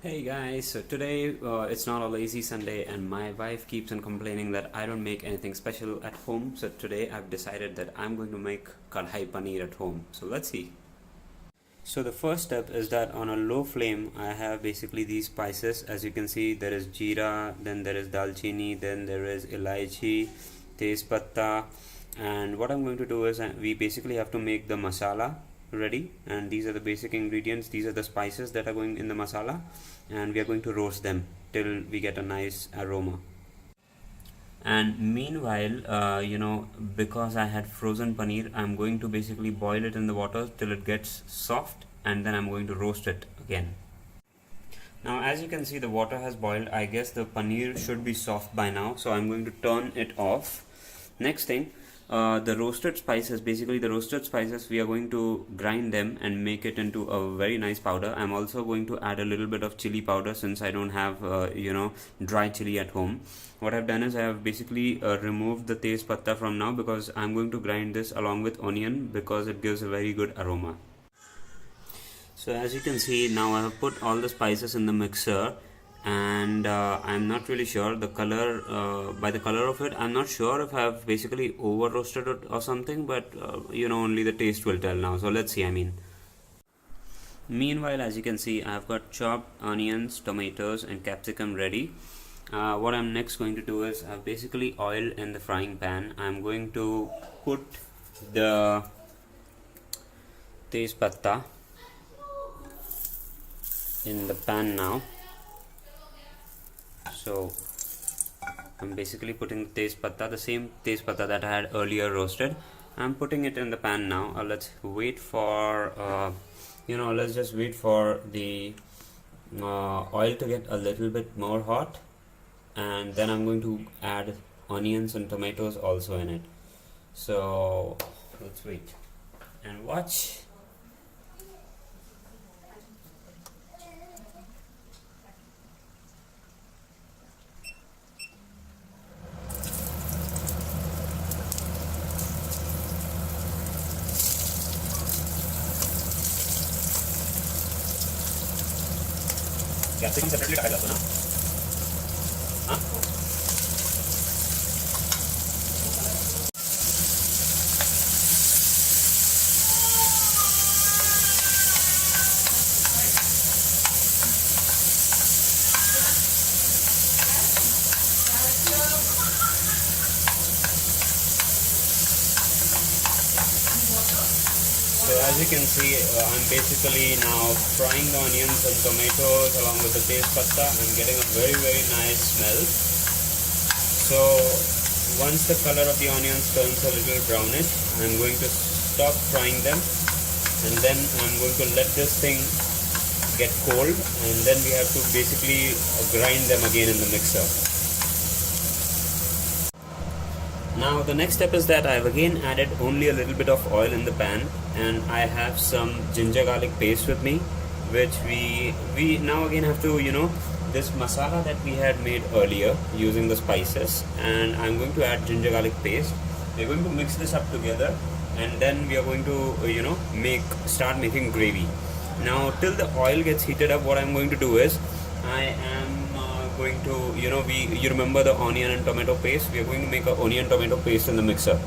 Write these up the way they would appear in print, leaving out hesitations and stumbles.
Hey guys, so today it's not a lazy Sunday and my wife keeps on complaining that I don't make anything special at home. So today I've decided that I'm going to make kadhai paneer at home. So let's see. So the first step is that on a low flame I have basically these spices. As you can see, there is jeera, then there is dalchini, then there is elaichi, tez patta, and what I'm going to do is we basically have to make the masala ready, and these are the basic ingredients. These are the spices that are going in the masala, and we are going to roast them till we get a nice aroma. And meanwhile, because I had frozen paneer, I'm going to basically boil it in the water till it gets soft, and then I'm going to roast it again. Now as you can see, the water has boiled. I guess the paneer should be soft by now, so I'm going to turn it off. Next thing, the roasted spices, basically the roasted spices, we are going to grind them and make it into a very nice powder. I'm also going to add a little bit of chili powder since I don't have dry chili at home. What I've done is I have basically removed the tez patta from now, because I'm going to grind this along with onion because it gives a very good aroma. So as you can see, now I have put all the spices in the mixer, and I'm not really sure the color, by the color of it I'm not sure if I've basically over roasted it or something, but only the taste will tell now. So let's see. Meanwhile, as you can see, I've got chopped onions, tomatoes and capsicum ready. What I'm next going to do is I've basically oil in the frying pan. I'm going to put the tez patta in the pan now. So I'm basically putting the tez patta, the same tez patta that I had earlier roasted. I'm putting it in the pan now. Let's wait for let's just wait for the oil to get a little bit more hot, and then I'm going to add onions and tomatoes also in it. So let's wait and watch. Capsicum separately काटा जाता है ना? हाँ? So as you can see, I'm basically now frying the onions and tomatoes along with the tez patta. I'm getting a very nice smell. So once the color of the onions turns a little brownish, I'm going to stop frying them, and then I'm going to let this thing get cold, and then we have to basically grind them again in the mixer. Now the next step is that I've again added only a little bit of oil in the pan, and I have some ginger garlic paste with me, which we now again have to, this masala that we had made earlier using the spices, and I'm going to add ginger garlic paste. We're going to mix this up together, and then we are going to start making gravy. Now till the oil gets heated up, what I'm going to do is I am going to, you remember the onion and tomato paste? We are going to make an onion tomato paste in the mixer.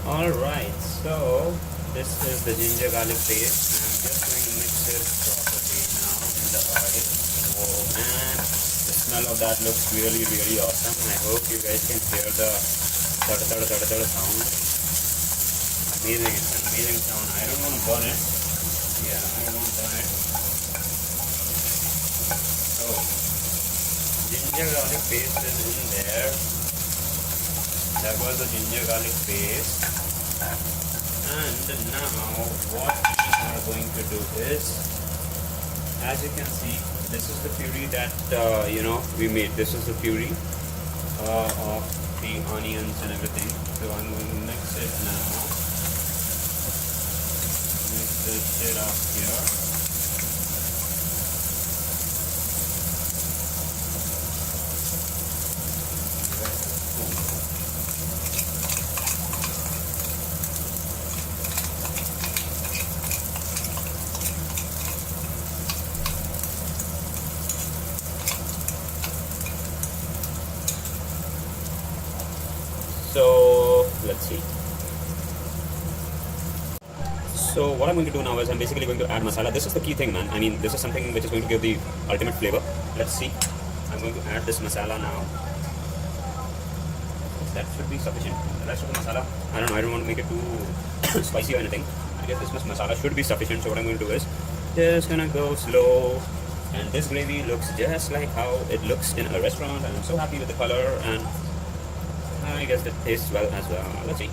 Alright, so this is the ginger garlic paste. I'm just going to mix it properly now in the oil. Oh man, the smell of that looks really awesome. I hope you guys can hear the thud sound. Amazing, it's an amazing sound. I don't want to burn it. Yeah, I don't want to burn it. So, ginger garlic paste is in there. That was the ginger garlic paste. And now, what we are going to do is, as you can see, this is the puree that, we made. This is the puree of the onions and everything. So I'm going to mix it now. Mix this shit up here. let's see. So what I'm going to do now is I'm basically going to add masala. This is the key thing, man. I mean, this is something which is going to give the ultimate flavor. Let's see. I'm going to add this masala now. That should be sufficient. The rest of the masala, I don't know, I don't want to make it too spicy or anything. I guess this much masala should be sufficient. So what I'm going to do is just gonna go slow. And this gravy looks just like how it looks in a restaurant. And I'm so happy with the color, and I guess it tastes well as well. Let's see.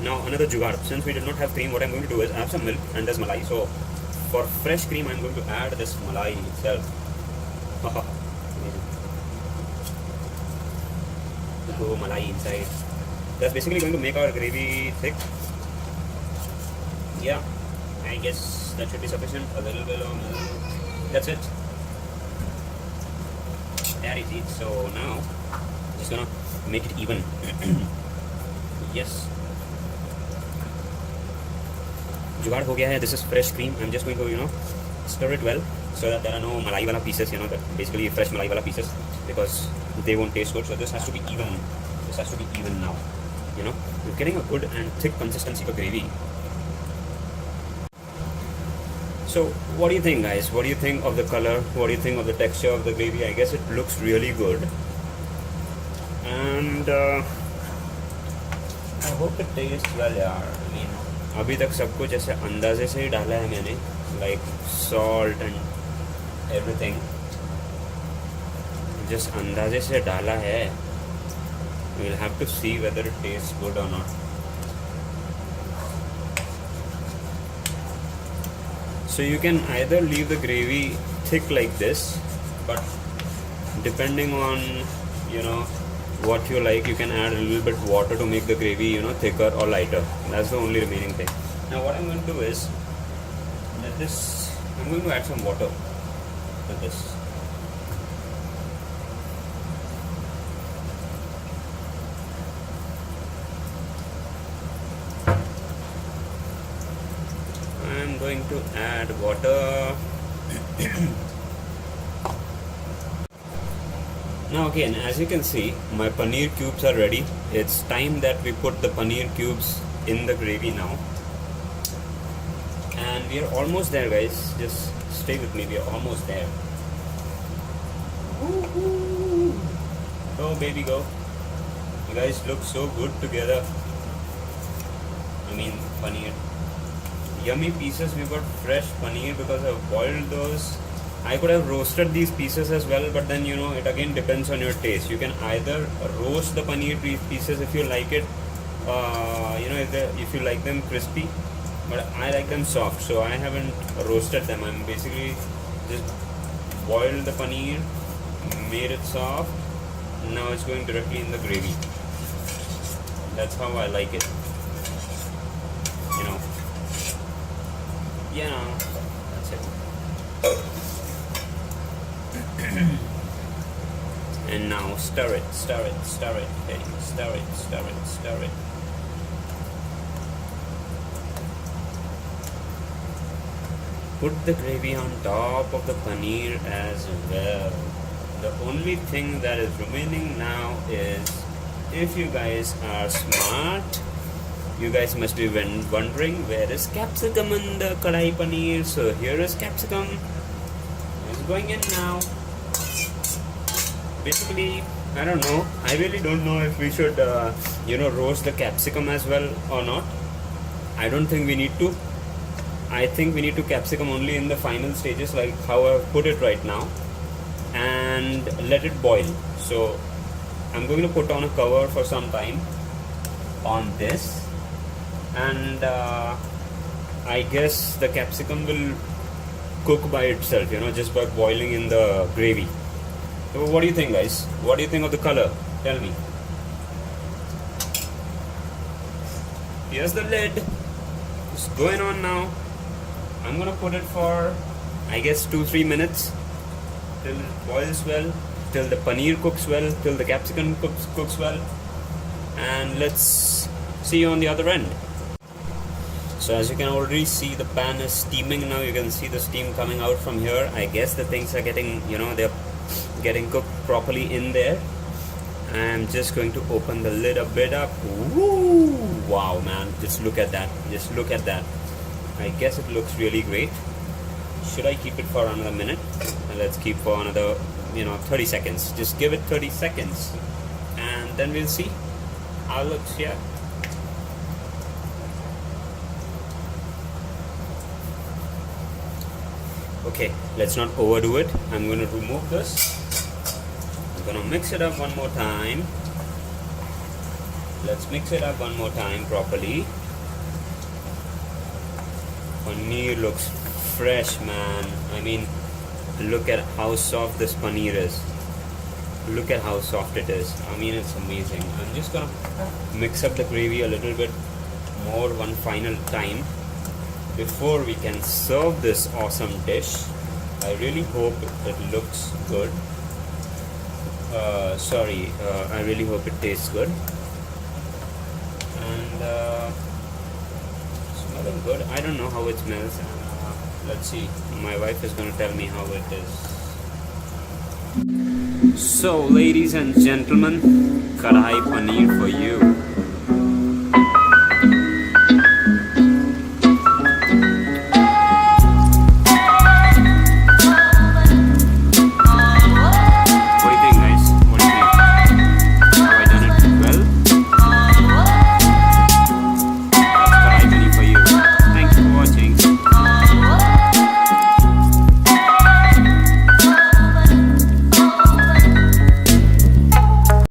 Now another jugaad. Since we did not have cream, what I'm going to do is I have some milk and there's malai. So for fresh cream, I'm going to add this malai itself. Go malai inside. That's basically going to make our gravy thick. Yeah, I guess that should be sufficient. A little bit of milk. That's it. That is it. So now just gonna make it even. Yes. Jugaad ho gaya hai. This is fresh cream. I'm just going to, stir it well so that there are no malai wala pieces, that basically fresh malai wala pieces, because they won't taste good. So this has to be even. This has to be even now. You're getting a good and thick consistency of gravy. So what do you think, guys? What do you think of the color? What do you think of the texture of the gravy? I guess it looks really good. And I hope it tastes well, yaar. I mean, अभी तक सब कुछ ऐसे अंदाजे से ही डाला है मैंने, like salt and everything. Just अंदाजे से डाला है. We'll have to see whether it tastes good or not. So you can either leave the gravy thick like this, but depending on what you like, you can add a little bit water to make the gravy thicker or lighter. That's the only remaining thing. Now what I'm going to do is I'm going to add some water to this. I'm going to add water. Now again, as you can see, my paneer cubes are ready. It's time that we put the paneer cubes in the gravy now. And we are almost there, guys. Just stay with me, we are almost there. Woo-hoo. Go baby, go. You guys look so good together. I mean, paneer. Yummy pieces. We got fresh paneer because I've boiled those. I could have roasted these pieces as well, but then it again depends on your taste. You can either roast the paneer pieces if you like it, if you like them crispy, but I like them soft, so I haven't roasted them. I'm basically just boiled the paneer, made it soft. Now it's going directly in the gravy. That's how I like it. Yeah, that's it. And now stir it, stir it, stir it, hey, stir it, stir it, stir it. Put the gravy on top of the paneer as well. The only thing that is remaining now is, if you guys are smart, you guys must be wondering, where is capsicum in the kadhai paneer? So here is capsicum. It's going in now. Basically, I don't know. I really don't know if we should, roast the capsicum as well or not. I don't think we need to. I think we need to capsicum only in the final stages, like how I've put it right now, and let it boil. So I'm going to put on a cover for some time on this, and I guess the capsicum will cook by itself, just by boiling in the gravy. So what do you think, guys? What do you think of the color? Tell me. Here's the lid. It's going on now. I'm gonna put it for, I guess, 2-3 minutes till it boils well, till the paneer cooks well, till the capsicum cooks well, and let's see you on the other end. So as you can already see, the pan is steaming now. You can see the steam coming out from here. I guess the things are getting, they're getting cooked properly in there. I'm just going to open the lid a bit up. Woo! Wow, man, just look at that. Just look at that. I guess it looks really great. Should I keep it for another minute? Let's keep for another, 30 seconds. Just give it 30 seconds and then we'll see how it looks here. Okay, let's not overdo it. I'm going to remove this. I'm going to mix it up one more time. Let's mix it up one more time properly. Paneer looks fresh, man. I mean, look at how soft this paneer is. Look at how soft it is. I mean, it's amazing. I'm just going to mix up the gravy a little bit more one final time before we can serve this awesome dish. I really hope it looks good. I really hope it tastes good. And smelling good. I don't know how it smells. Let's see. My wife is going to tell me how it is. So, ladies and gentlemen, kadhai paneer for you.